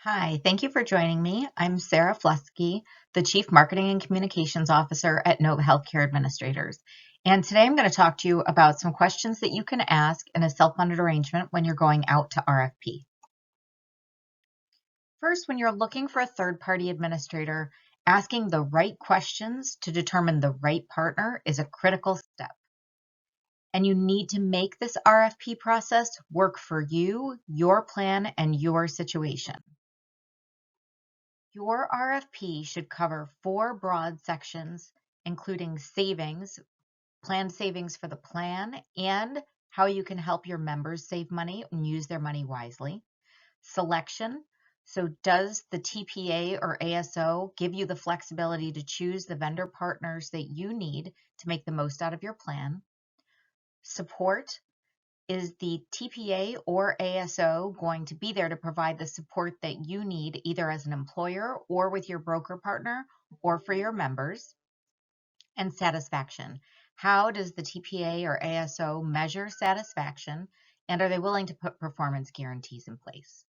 Hi, thank you for joining me. I'm Sarah Flusky, the Chief Marketing and Communications Officer at Note Healthcare Administrators. And today I'm going to talk to you about some questions that you can ask in a self-funded arrangement when you're going out to RFP. First, when you're looking for a third-party administrator, asking the right questions to determine the right partner is a critical step. And you need to make this RFP process work for you, your plan, and your situation. Your RFP should cover 4 broad sections, including savings, planned savings for the plan, and how you can help your members save money and use their money wisely. Selection, so does the TPA or ASO give you the flexibility to choose the vendor partners that you need to make the most out of your plan? Support, is the TPA or ASO going to be there to provide the support that you need either as an employer or with your broker partner or for your members? And satisfaction. How does the TPA or ASO measure satisfaction, and are they willing to put performance guarantees in place?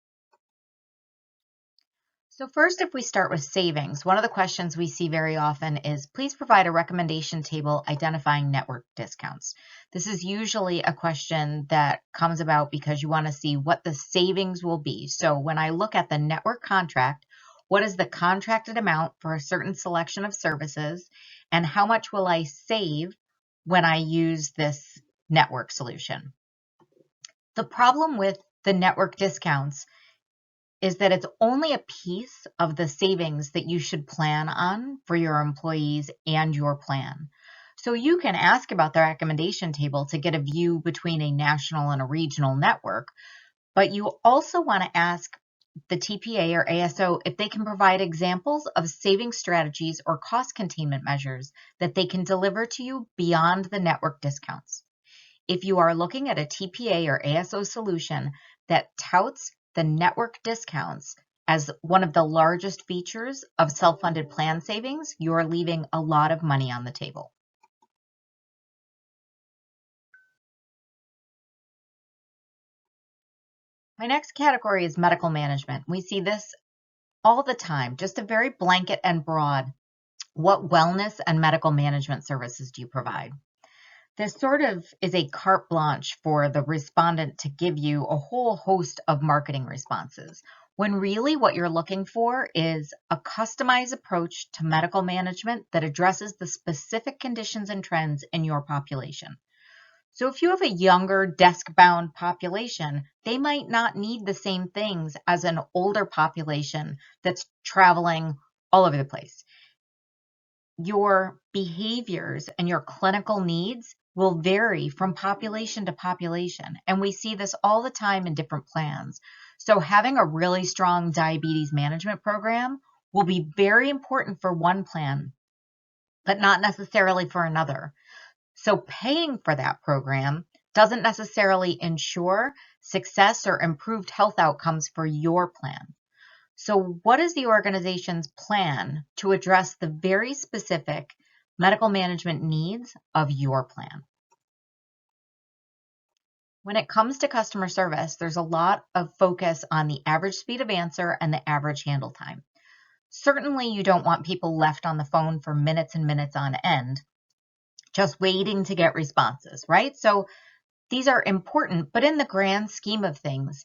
So first, if we start with savings, one of the questions we see very often is, please provide a recommendation table identifying network discounts. This is usually a question that comes about because you want to see what the savings will be. So when I look at the network contract, what is the contracted amount for a certain selection of services, and how much will I save when I use this network solution? The problem with the network discounts is that it's only a piece of the savings that you should plan on for your employees and your plan. So you can ask about the recommendation table to get a view between a national and a regional network, but you also want to ask the TPA or ASO if they can provide examples of saving strategies or cost containment measures that they can deliver to you beyond the network discounts. If you are looking at a TPA or ASO solution that touts the network discounts as one of the largest features of self-funded plan savings, you're leaving a lot of money on the table. My next category is medical management. We see this all the time, just a very blanket and broad. What wellness and medical management services do you provide? This sort of is a carte blanche for the respondent to give you a whole host of marketing responses, when really what you're looking for is a customized approach to medical management that addresses the specific conditions and trends in your population. So if you have a younger desk-bound population, they might not need the same things as an older population that's traveling all over the place. Your behaviors and your clinical needs will vary from population to population. And we see this all the time in different plans. So having a really strong diabetes management program will be very important for one plan, but not necessarily for another. So paying for that program doesn't necessarily ensure success or improved health outcomes for your plan. So what is the organization's plan to address the very specific medical management needs of your plan? When it comes to customer service, there's a lot of focus on the average speed of answer and the average handle time. Certainly, you don't want people left on the phone for minutes and minutes on end, just waiting to get responses, right? So these are important, but in the grand scheme of things,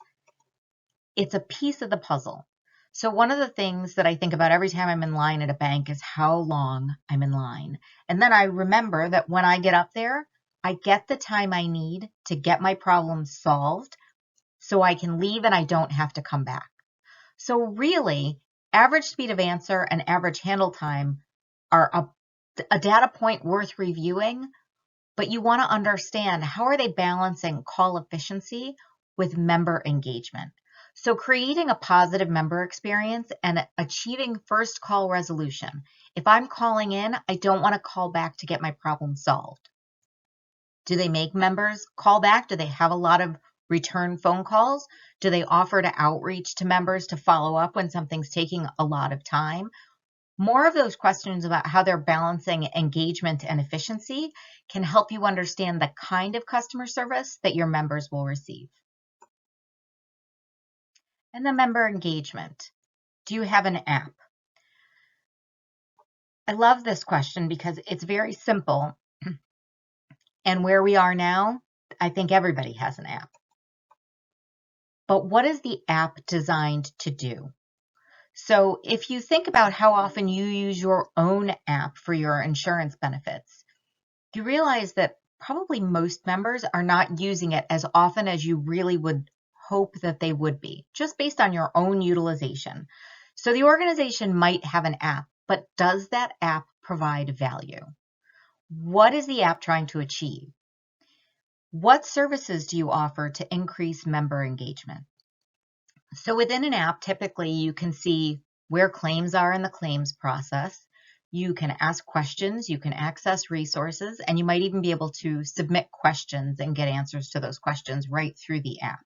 it's a piece of the puzzle. So one of the things that I think about every time I'm in line at a bank is how long I'm in line. And then I remember that when I get up there, I get the time I need to get my problems solved so I can leave and I don't have to come back. So really, average speed of answer and average handle time are a data point worth reviewing, but you want to understand how are they balancing call efficiency with member engagement. So creating a positive member experience and achieving first call resolution. If I'm calling in, I don't want to call back to get my problem solved. Do they make members call back? Do they have a lot of return phone calls? Do they offer to outreach to members to follow up when something's taking a lot of time? More of those questions about how they're balancing engagement and efficiency can help you understand the kind of customer service that your members will receive. And the member engagement. Do you have an app? I love this question because it's very simple. And where we are now, I think everybody has an app. But what is the app designed to do? So if you think about how often you use your own app for your insurance benefits, you realize that probably most members are not using it as often as you really would hope that they would be, just based on your own utilization. So the organization might have an app, but does that app provide value? What is the app trying to achieve? What services do you offer to increase member engagement? So within an app, typically you can see where claims are in the claims process. You can ask questions, you can access resources, and you might even be able to submit questions and get answers to those questions right through the app.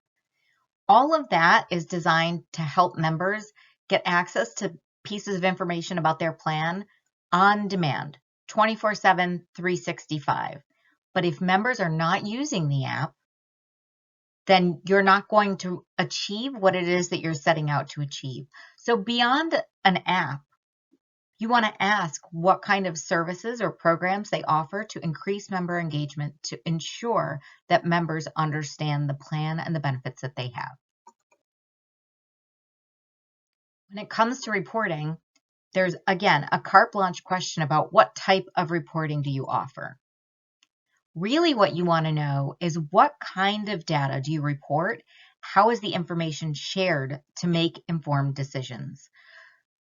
All of that is designed to help members get access to pieces of information about their plan on demand, 24/7, 365. But if members are not using the app, then you're not going to achieve what it is that you're setting out to achieve. So beyond an app, you want to ask what kind of services or programs they offer to increase member engagement to ensure that members understand the plan and the benefits that they have. When it comes to reporting, there's again a carte blanche question about what type of reporting do you offer. Really what you want to know is what kind of data do you report? How is the information shared to make informed decisions?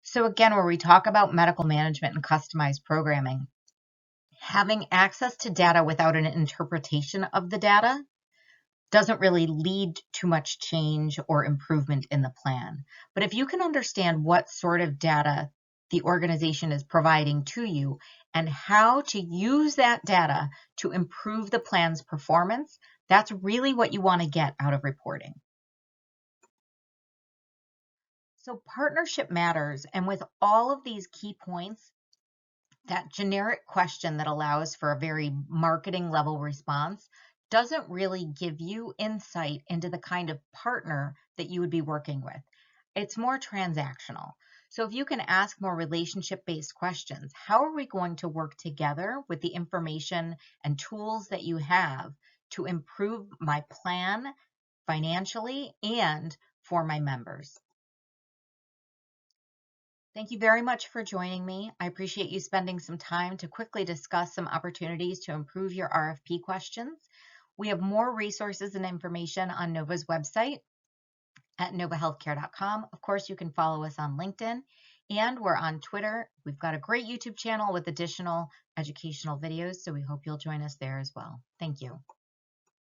So again, where we talk about medical management and customized programming, having access to data without an interpretation of the data doesn't really lead to much change or improvement in the plan. But if you can understand what sort of data the organization is providing to you and how to use that data to improve the plan's performance, that's really what you want to get out of reporting. So partnership matters. And with all of these key points, that generic question that allows for a very marketing level response doesn't really give you insight into the kind of partner that you would be working with. It's more transactional. So if you can ask more relationship-based questions, how are we going to work together with the information and tools that you have to improve my plan financially and for my members? Thank you very much for joining me. I appreciate you spending some time to quickly discuss some opportunities to improve your RFP questions. We have more resources and information on Nova's website at novahealthcare.com. Of course, you can follow us on LinkedIn and we're on Twitter. We've got a great YouTube channel with additional educational videos, so we hope you'll join us there as well. Thank you.